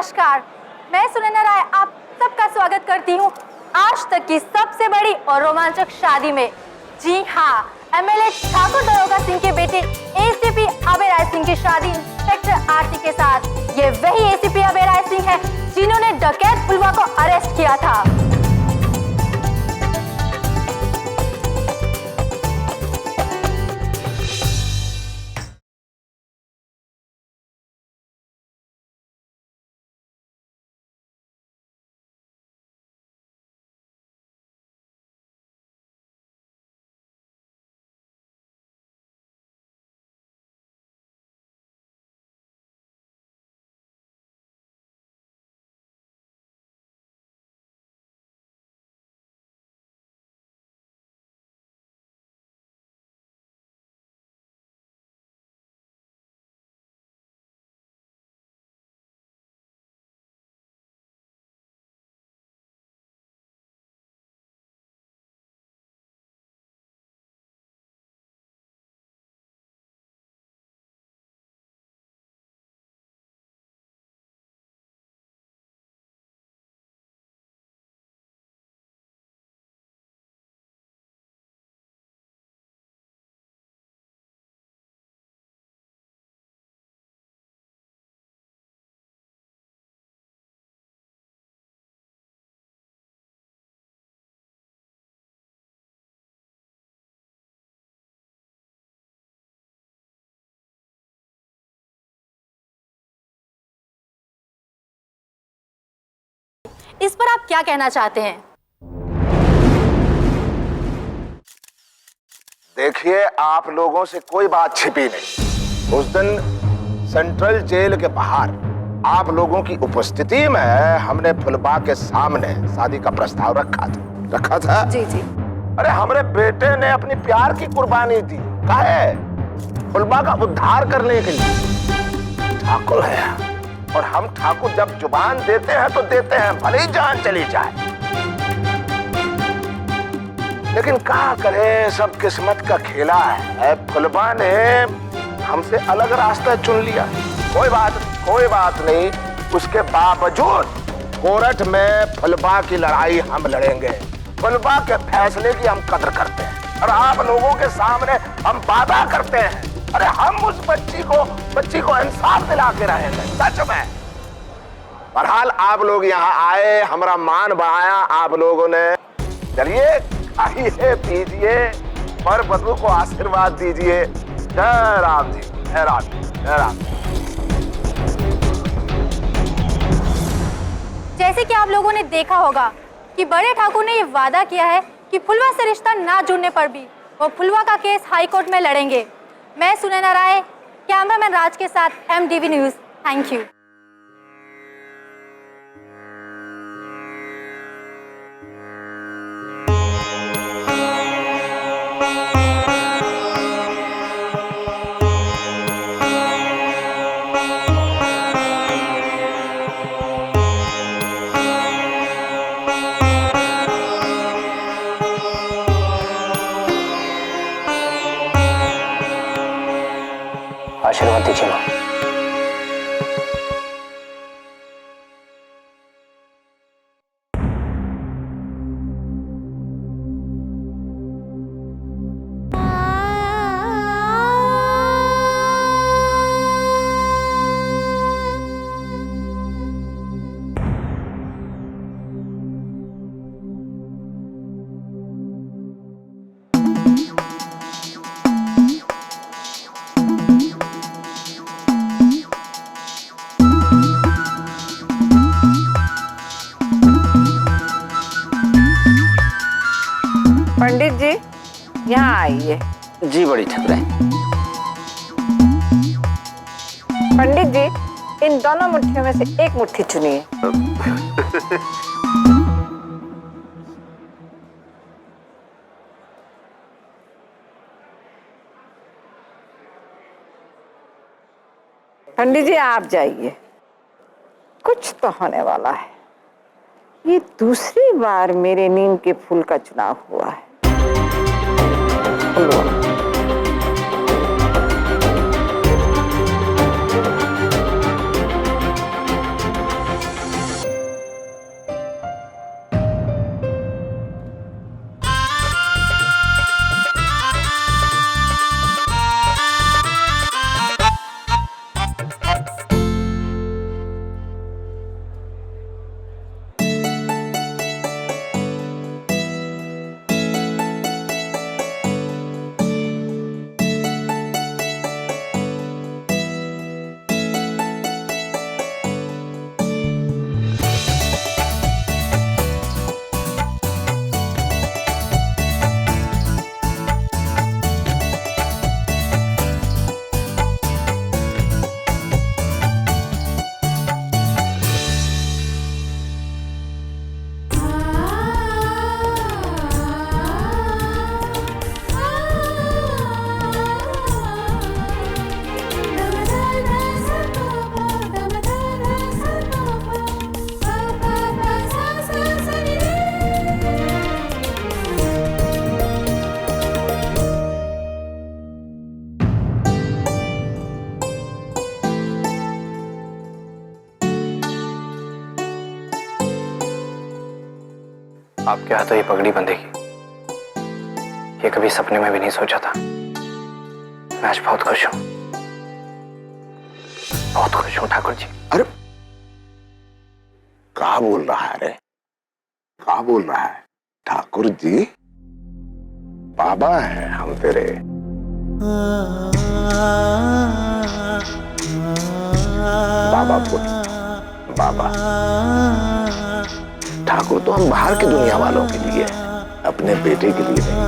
नमस्कार, मैं सुनैना राय आप सबका स्वागत करती हूँ आज तक की सबसे बड़ी और रोमांचक शादी में। जी हाँ, एमएलए ठाकुर दरोगा सिंह के बेटे एसीपी अभय राय सिंह की शादी इंस्पेक्टर आरती के साथ। ये वही एसीपी अभय राय सिंह है जिन्होंने डकैत फुलवा को अरेस्ट किया था। इस पर आप क्या कहना चाहते हैं? देखिए, आप लोगों से कोई बात छिपी नहीं। उस दिन सेंट्रल जेल के बाहर आप लोगों की उपस्थिति में हमने फुलबा के सामने शादी का प्रस्ताव रखा था। जी जी। अरे हमारे बेटे ने अपनी प्यार की कुर्बानी दी, काहे? फुलबा का उद्धार करने के लिए। ठाकुर है और हम ठाकुर जब जुबान देते हैं तो देते हैं, भले ही जान चली जाए। लेकिन क्या करे, सब किस्मत का खेला है। फुलबा ने हमसे अलग रास्ता चुन लिया। कोई बात नहीं। उसके बावजूद कोर्ट में फुलबा की लड़ाई हम लड़ेंगे। फुलबा के फैसले की हम कदर करते हैं और आप लोगों के सामने हम वादा करते हैं, अरे हम उस बच्ची को इंसाफ दिला के रहेंगे, सच में। बहरहाल आप लोग यहाँ आए, हमारा मान बढ़ाया आप लोगों ने। चलिए आइए, पीजिए और बधू को आशीर्वाद दीजिए। जय राम जी, जय राम जी, जय राम जी। जैसे कि आप लोगों ने देखा होगा कि बड़े ठाकुर ने ये वादा किया है कि फुलवा से रिश्ता ना जुड़ने पर भी वो फुलवा का केस हाई कोर्ट में लड़ेंगे। मैं सुनैना राय, कैमरामैन राज के साथ MDV न्यूज। Thank you. आशीर्वाद दीजिए मां। पंडित जी यहाँ आइए। जी बड़ी ठाकुर। पंडित जी, इन दोनों मुट्ठियों में से एक मुट्ठी चुनिए। पंडित जी आप जाइए, कुछ तो होने वाला है। ये दूसरी बार मेरे नीम के फूल का चुनाव हुआ है। आपके हाथों ये पगड़ी बंधेगी, ये कभी सपने में भी नहीं सोचा था। मैं आज बहुत खुश हूं, बहुत खुश हूं ठाकुर जी। अरे क्या बोल रहा है रे, क्या बोल रहा है? ठाकुर जी बाबा है हम तेरे। बाबा बोल, बाबा। ठाकुर तो हम बाहर की दुनिया वालों के लिए, अपने बेटे के लिए नहीं।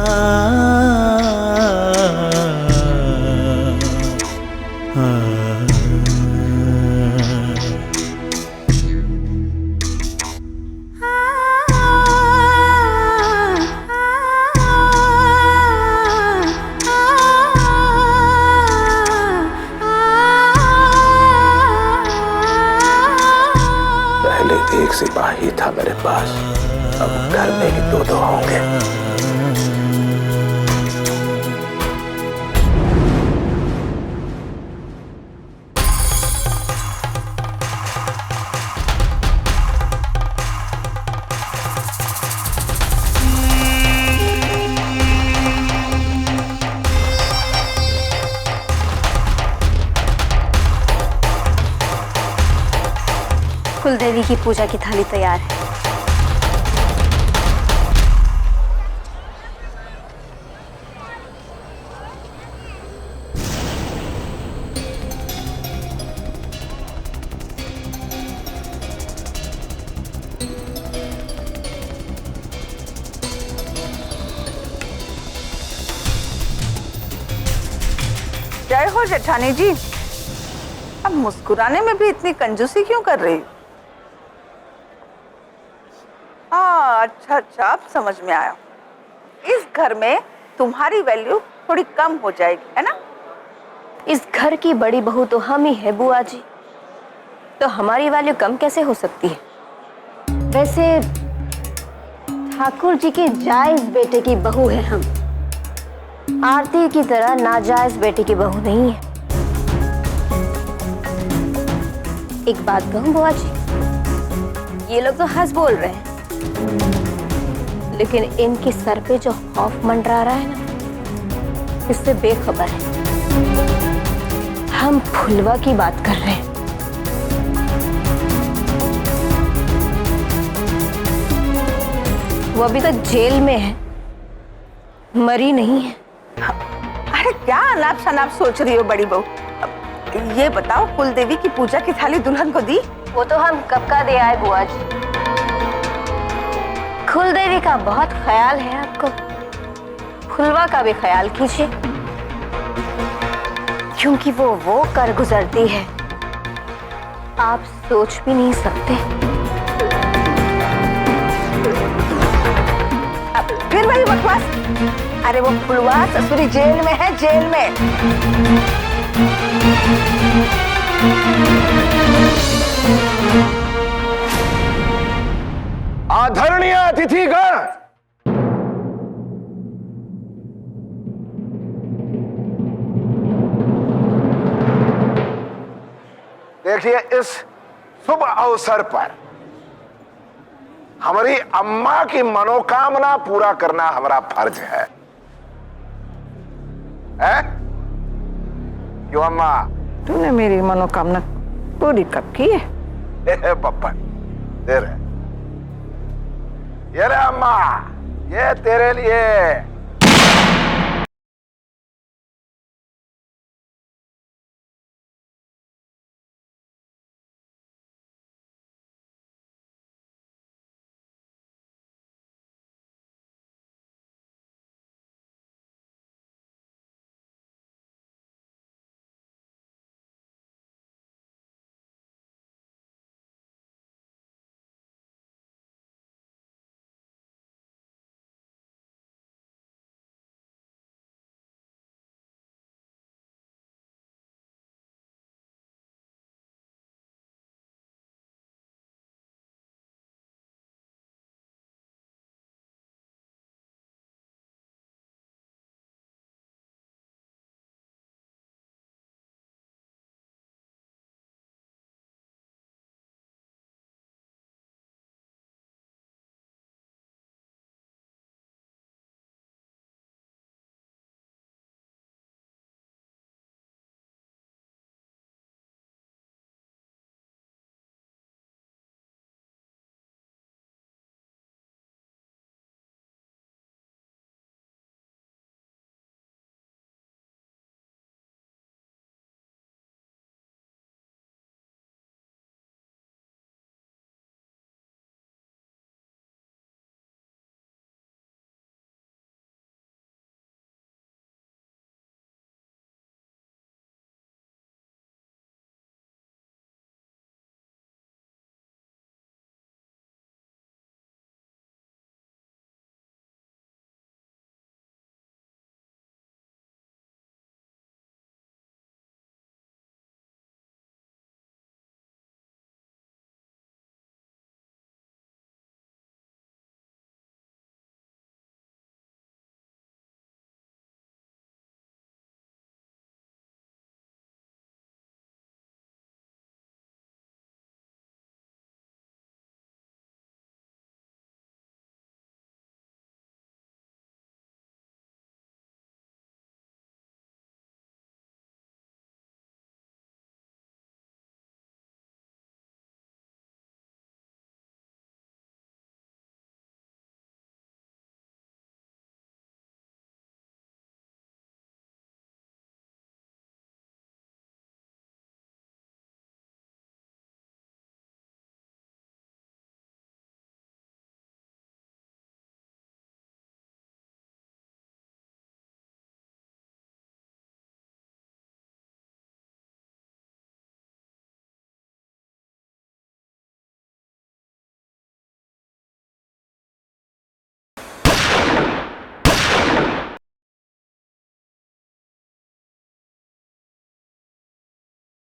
एक सिपाही था मेरे पास, अब घर में ही दो होंगे। कुलदेवी की पूजा की थाली तैयार है। जय हो जेठानी जी। अब मुस्कुराने में भी इतनी कंजूसी क्यों कर रही? अच्छा अच्छा, अब समझ में आया। इस घर में तुम्हारी वैल्यू थोड़ी कम हो जाएगी, है ना? इस घर की बड़ी बहू तो हम ही है बुआ जी, तो हमारी वैल्यू कम कैसे हो सकती है? वैसे ठाकुर जी के जायज बेटे की बहू है हम, आरती की तरह नाजायज बेटे की बहू नहीं है। एक बात कहूं बुआ जी, ये लोग तो हंस बोल रहे हैं, लेकिन इनके सर पे जो खौफ मंडरा रहा है ना, इससे बेखबर है। हम फुलवा की बात कर रहे हैं। वो अभी तक जेल में है, मरी नहीं है। अरे क्या अनाप शनाप सोच रही हो बड़ी बहू? ये बताओ, कुलदेवी की पूजा की थाली दुल्हन को दी? वो तो हम कब का दे आए बुआ जी। कुलदेवी का बहुत ख्याल है आपको, फुलवा का भी ख्याल कीजिए, क्योंकि वो कर गुजरती है आप सोच भी नहीं सकते। अब फिर वही बकवास। अरे वो फुलवा ससुरी जेल में है, जेल में। आदरणीय अतिथिगण, देखिए, इस शुभ अवसर पर हमारी अम्मा की मनोकामना पूरा करना हमारा फर्ज है? क्यों अम्मा? तूने मेरी मनोकामना पूरी कब की है? बप्पन दे रहे, ये रे अम्मा, ये तेरे लिए